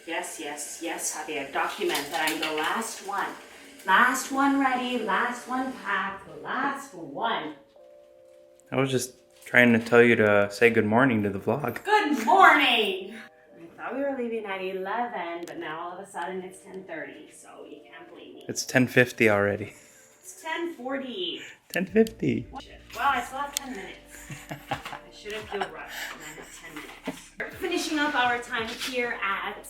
Yes, yes, yes, Javier. Document that I'm the last one. Last one ready, last one packed, the last one. I was just trying to tell you to say good morning to the vlog. Good morning! I thought we were leaving at 11, but now all of a sudden it's 10:30, so you can't blame me. It's 10:50 already. It's 10:40. 10:50. Well, I still have 10 minutes. I shouldn't feel rushed, and I have 10 minutes. We're finishing up our time here at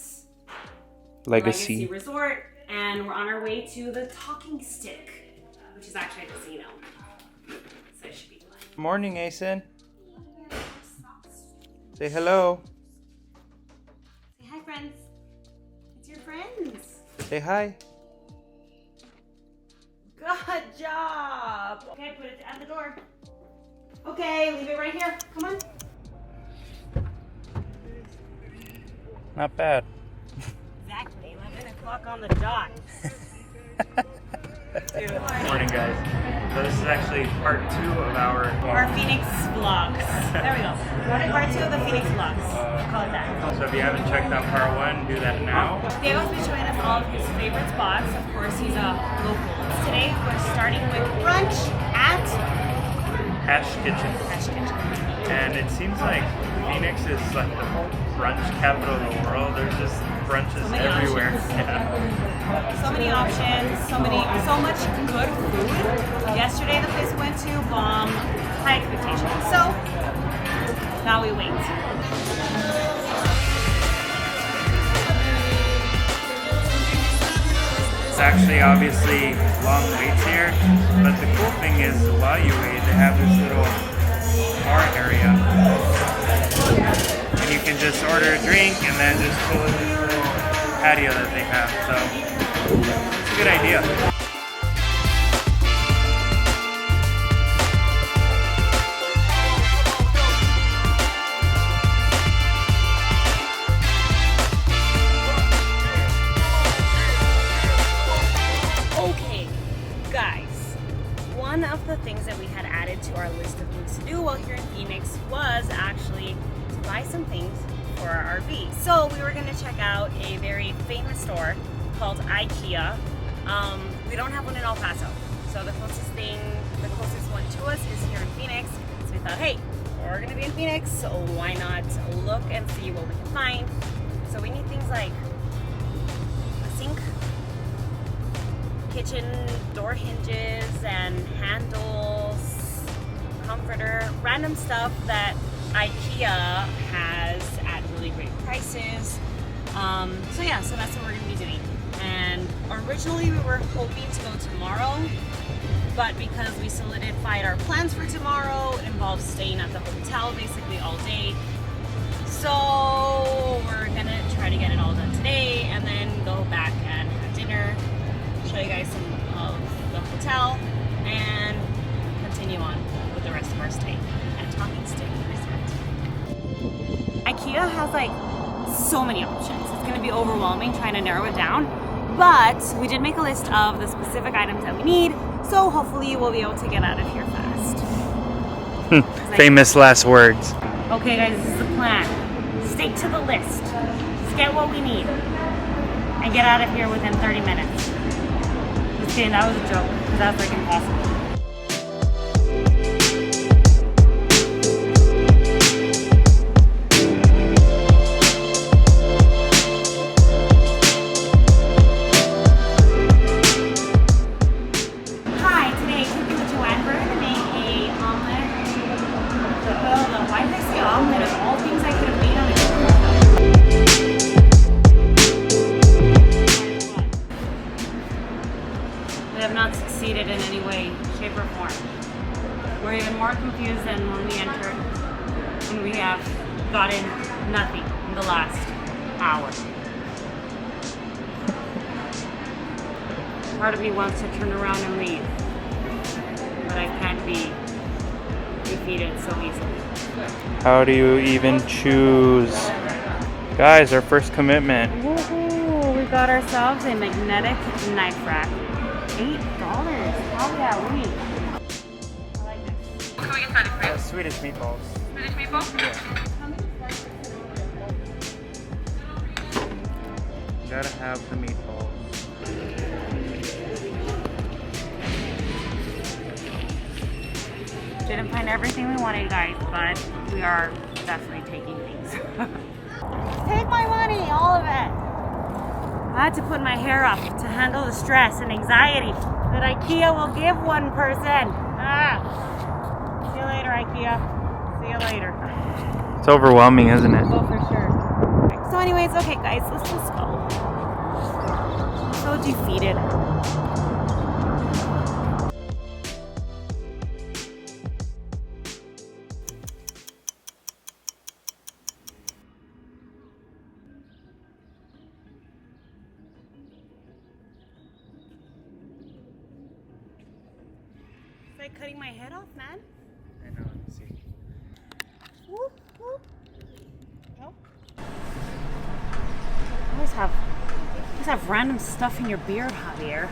Legacy Resort, and we're on our way to the Talking Stick, which is actually a casino. So it should be fun. Good morning, Asen. Say hello. Say hi, friends. It's your friends. Say hi. Good job. Okay, put it at the door. Okay, leave it right here. Come on. Not bad. Exactly, 11 o'clock on the dot. Good morning, guys. So this is actually part 2 of our Phoenix vlogs. There we go. Part 2 of the Phoenix vlogs. We'll call it that. So if you haven't checked out part 1, do that now. Diego's been showing us all of his favorite spots. Of course, he's a local. Today we're starting with brunch at Hash Kitchen. And it seems like Phoenix is like the brunch capital of the world. There's just brunches everywhere. Yeah. So many options, so much good food. Yesterday the place we went to, bomb, high expectations. So now we wait. It's actually obviously long waits here, but the cool thing is while you wait, they have this little bar area. And you can just order a drink and then just chill in this little patio that they have. So it's a good idea. One of the things that we had added to our list of things to do while here in Phoenix was actually to buy some things for our RV. So we were going to check out a very famous store called IKEA. We don't have one in El Paso, so the closest one to us is here in Phoenix. So we thought, hey, we're going to be in Phoenix, so why not look and see what we can find. So we need things like a sink, kitchen door hinges and handles, comforter, random stuff that IKEA has at really great prices. So that's what we're gonna be doing. And originally we were hoping to go tomorrow, but because we solidified our plans for tomorrow, it involves staying at the hotel basically all day. So we're gonna try to get it all done today and then go back and have dinner, show you guys some of the hotel, and continue on with the rest of our stay at Talking Stick Resort. IKEA has like so many options. It's going to be overwhelming trying to narrow it down, but we did make a list of the specific items that we need, so hopefully we'll be able to get out of here fast. Famous last words. Okay guys, this is the plan. Stick to the list. Just get what we need and get out of here within 30 minutes. Just kidding, that was a joke, because that's like impossible. Hi, today cooking with Joanne. We're going to make a omelet. Why did I say omelet? Of all things I could have made on a We have not succeeded in any way, shape, or form. We're even more confused than when we entered, and we have gotten nothing in the last hour. Part of me wants to turn around and leave, but I can't be defeated so easily. How do you even choose? Guys, our first commitment. Woohoo! We got ourselves a magnetic knife rack. $8. How yeah, we. I like this. What can we get started for you? Swedish meatballs. Swedish meatballs? Yeah. Gotta have the meatballs. Didn't find everything we wanted, guys, but we are definitely taking things. Take my money, all of it. I had to put my hair up to handle the stress and anxiety that IKEA will give one person. See you later, IKEA. See you later. It's overwhelming, isn't it? Oh, for sure. So anyways, okay guys, let's just go. I'm so defeated. It's like cutting my head off, man. I know, let's see. Whoop, whoop. Nope. You always have random stuff in your beard, Javier.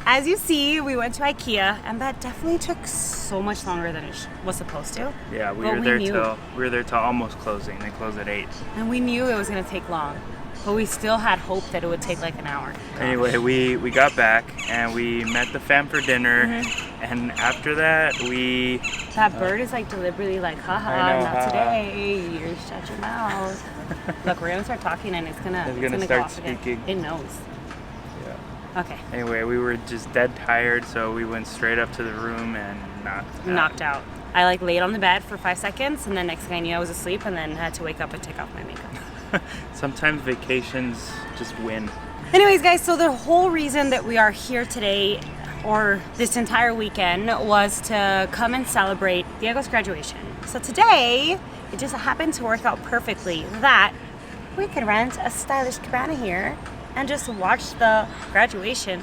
As you see, we went to IKEA, and that definitely took so much longer than it was supposed to. Yeah, we But were there till almost closing. They closed at 8. And we knew it was going to take long, but we still had hope that it would take like an hour. Anyway, we got back and we met the fam for dinner, and after that That bird is like deliberately like, haha, I know, not haha. today. You shut your mouth. Look, we're gonna start talking, and it's gonna start go off speaking. again. It knows. Yeah. Okay. Anyway, we were just dead tired, so we went straight up to the room and Knocked out. I like laid on the bed for 5 seconds, and then next thing I knew I was asleep, and then had to wake up and take off my makeup. Sometimes vacations just win. Anyways, guys, so the whole reason that we are here today, or this entire weekend, was to come and celebrate Diego's graduation. So today, it just happened to work out perfectly that we could rent a stylish cabana here and just watch the graduation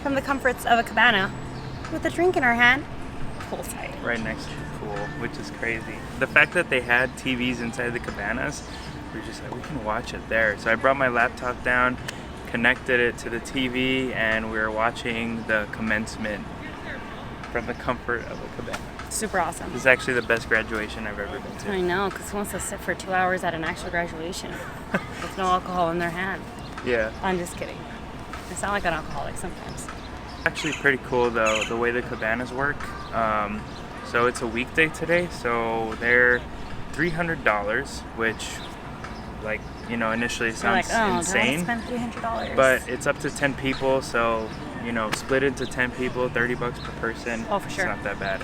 from the comforts of a cabana with a drink in our hand, poolside. Right next to the pool, which is crazy. The fact that they had TVs inside the cabanas, we were just like, we can watch it there. So I brought my laptop down, connected it to the TV, and we were watching the commencement from the comfort of a cabana. Super awesome. This is actually the best graduation I've ever been to. I know, because who wants to sit for 2 hours at an actual graduation with no alcohol in their hand? Yeah. I'm just kidding. I sound like an alcoholic sometimes. Actually pretty cool though, the way the cabanas work. So it's a weekday today, so they're $300, which, like, you know, initially sounds insane. Spend $300. But it's up to 10 people, so, you know, split into 10 people, $30 per person. Oh, for sure. It's not that bad.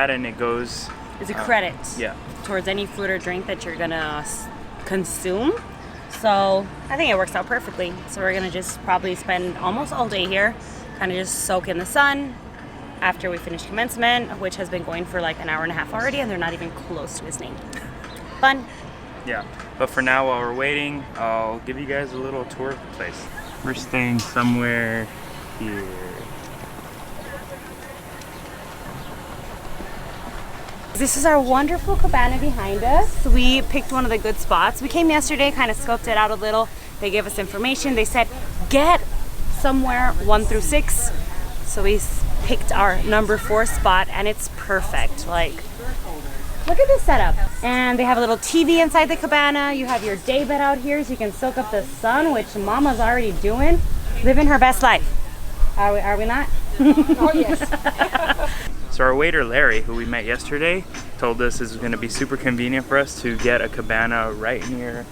And it goes... It's a credit yeah. towards any food or drink that you're gonna consume. So I think it works out perfectly. So we're gonna just probably spend almost all day here, kind of just soak in the sun after we finish commencement, which has been going for like an hour and a half already, and they're not even close to his name. Fun. Yeah, but for now, while we're waiting, I'll give you guys a little tour of the place. We're staying somewhere here. This is our wonderful cabana behind us. We picked one of the good spots. We came yesterday, kind of scoped it out a little. They gave us information. They said, get somewhere 1 through 6. So we picked our number 4 spot, and it's perfect. Like, look at this setup. And they have a little TV inside the cabana. You have your day bed out here so you can soak up the sun, which Mama's already doing. Living her best life. Are we not? Oh, yes. So our waiter, Larry, who we met yesterday, told us this is going to be super convenient for us to get a cabana right near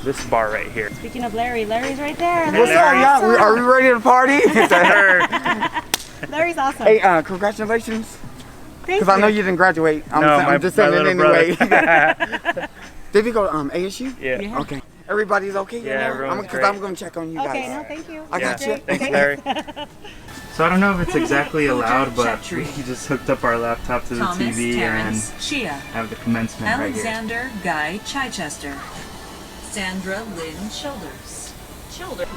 this bar right here. Speaking of Larry, Larry's right there. What's up, y'all? Are we ready to party? Larry's awesome. Hey, congratulations. Thank Because I know you. you didn't graduate. No, I'm just saying it little anyway. brother. Did we go to ASU? Yeah. Okay. Everybody's okay? Yeah, everyone's Because great. I'm going to check on you guys. Okay, no, thank you. I got you. Thanks, Larry. So I don't know if it's exactly allowed, but we just hooked up our laptop to the Thomas TV Terrence and Shea, have the commencement right here. Alexander Guy Chichester, Sandra Lynn Childers,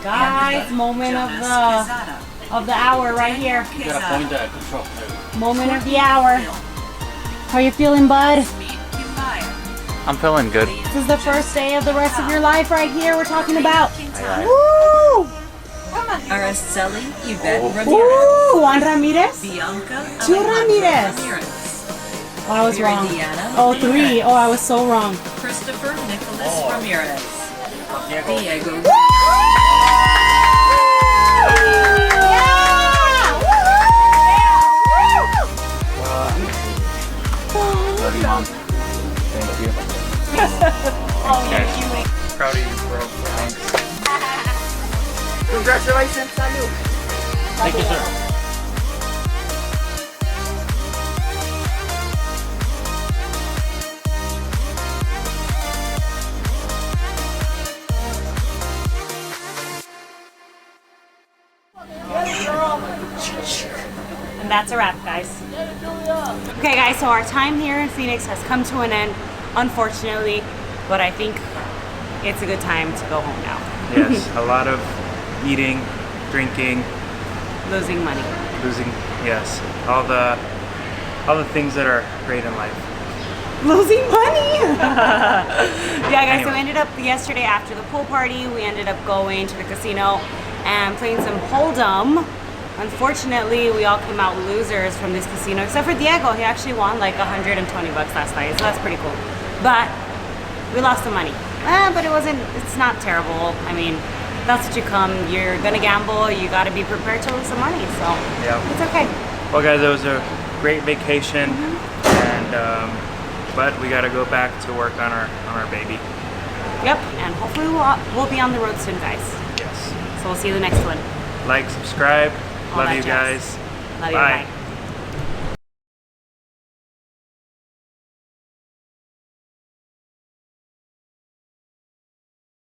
Guys, moment of the hour right here. Moment of the hour. How you feeling, bud? I'm feeling good. This is the first day of the rest of your life right here we're talking about. Woo! Araceli Yvette Ramirez, Ooh, Juan Ramirez? Bianca 2 Alejandra Ramirez. Ramirez, Oh, I was wrong. Viridiana Oh, Ramirez. 3. Oh, I was so wrong. Christopher Nicholas Ramirez, Diego Woo! bro. Thanks. Congratulations, salud. Thank you, sir. And that's a wrap, guys. Okay, guys, so our time here in Phoenix has come to an end, unfortunately, but I think it's a good time to go home now. Yes, a lot of eating, drinking, Losing money. losing, yes, all the things that are great in life. Losing money! Yeah, guys, so Anyway. we ended up yesterday after the pool party, we ended up going to the casino and playing some Hold'em. Unfortunately, we all came out losers from this casino, except for Diego. He actually won like 120 bucks last night, so that's pretty cool. But we lost some money. But it's not terrible. I mean, that's what you come. You're gonna gamble. You gotta be prepared to lose some money. So Yeah. it's okay. Well, guys, it was a great vacation, and but we got to go back to work on our baby. Yep. And hopefully we'll be on the road soon, guys. Yes. So we'll see you in the next one. Like, subscribe. All Love that you jazz. guys. Love you. Bye. Bye.